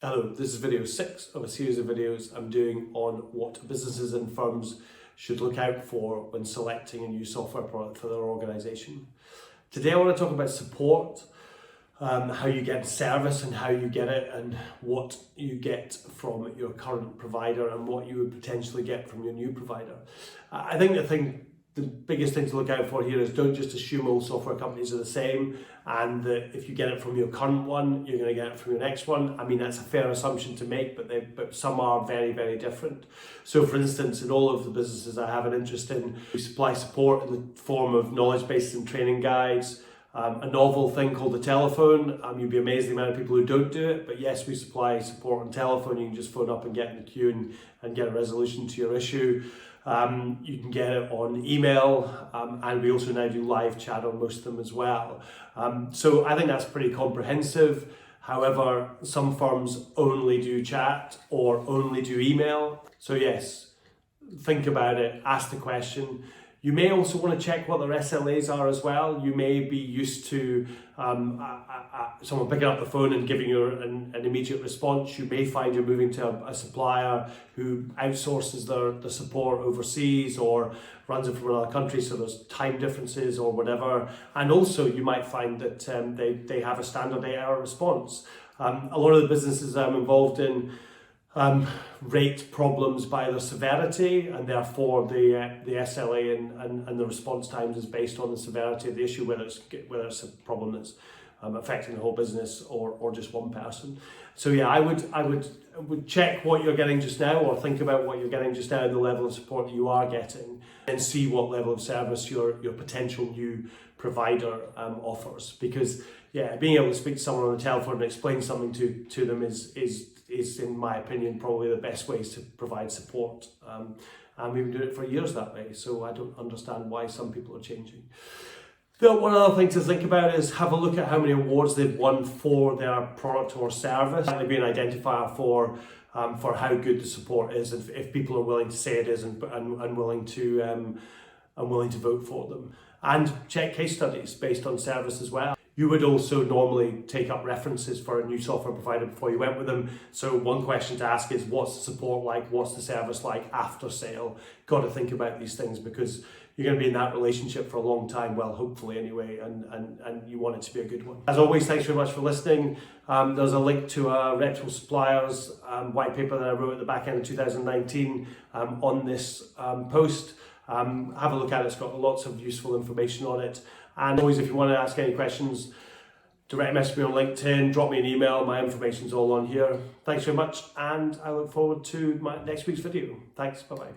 Hello, this is video 6 of a series of videos I'm doing on what businesses and firms should look out for when selecting a new software product for their organisation. Today I want to talk about support, how you get service and how you get it, and what you get from your current provider and what you would potentially get from your new provider. I think the biggest thing to look out for here is don't just assume all software companies are the same and that if you get it from your current one, you're going to get it from your next one. I mean, that's a fair assumption to make, but some are very, very different. So for instance, in all of the businesses I have an interest in, we supply support in the form of knowledge bases and training guides, a novel thing called the telephone. You'd be amazed the amount of people who don't do it, but yes, we supply support on telephone. You can just phone up and get in the queue and get a resolution to your issue. You can get it on email, and we also now do live chat on most of them as well. So I think that's pretty comprehensive. However, some firms only do chat or only do email. So yes, think about it, ask the question. You may also want to check what their SLAs are as well. You may be used to someone picking up the phone and giving you an immediate response. You may find you're moving to a supplier who outsources the support overseas or runs it from another country, so there's time differences or whatever. And also you might find that they have a standard 8-hour response. A lot of the businesses I'm involved in rate problems by their severity, and therefore the SLA and the response times is based on the severity of the issue, whether it's a problem that's affecting the whole business or just one person. So yeah, I would check what you're getting just now, or think about what you're getting just now and the level of support that you are getting, and see what level of service your potential new provider offers. Because yeah, being able to speak to someone on the telephone and explain something to them is in my opinion probably the best ways to provide support, and we've been doing it for years that way, so I don't understand why some people are changing. One other thing to think about is have a look at how many awards they've won for their product or service. That would be an identifier for how good the support is, if people are willing to say it is and willing to vote for them. And check case studies based on service as well. You would also normally take up references for a new software provider before you went with them. So one question to ask is, what's the support like? What's the service like after sale? Got to think about these things because you're going to be in that relationship for a long time, well, hopefully anyway, and you want it to be a good one. As always, thanks very much for listening. There's a link to a Reputable Suppliers white paper that I wrote at the back end of 2019 on this post. Have a look at it, it's got lots of useful information on it. And always, if you want to ask any questions, direct message me on LinkedIn, drop me an email, my information's all on here. Thanks very much, and I look forward to next week's video. Thanks, bye-bye.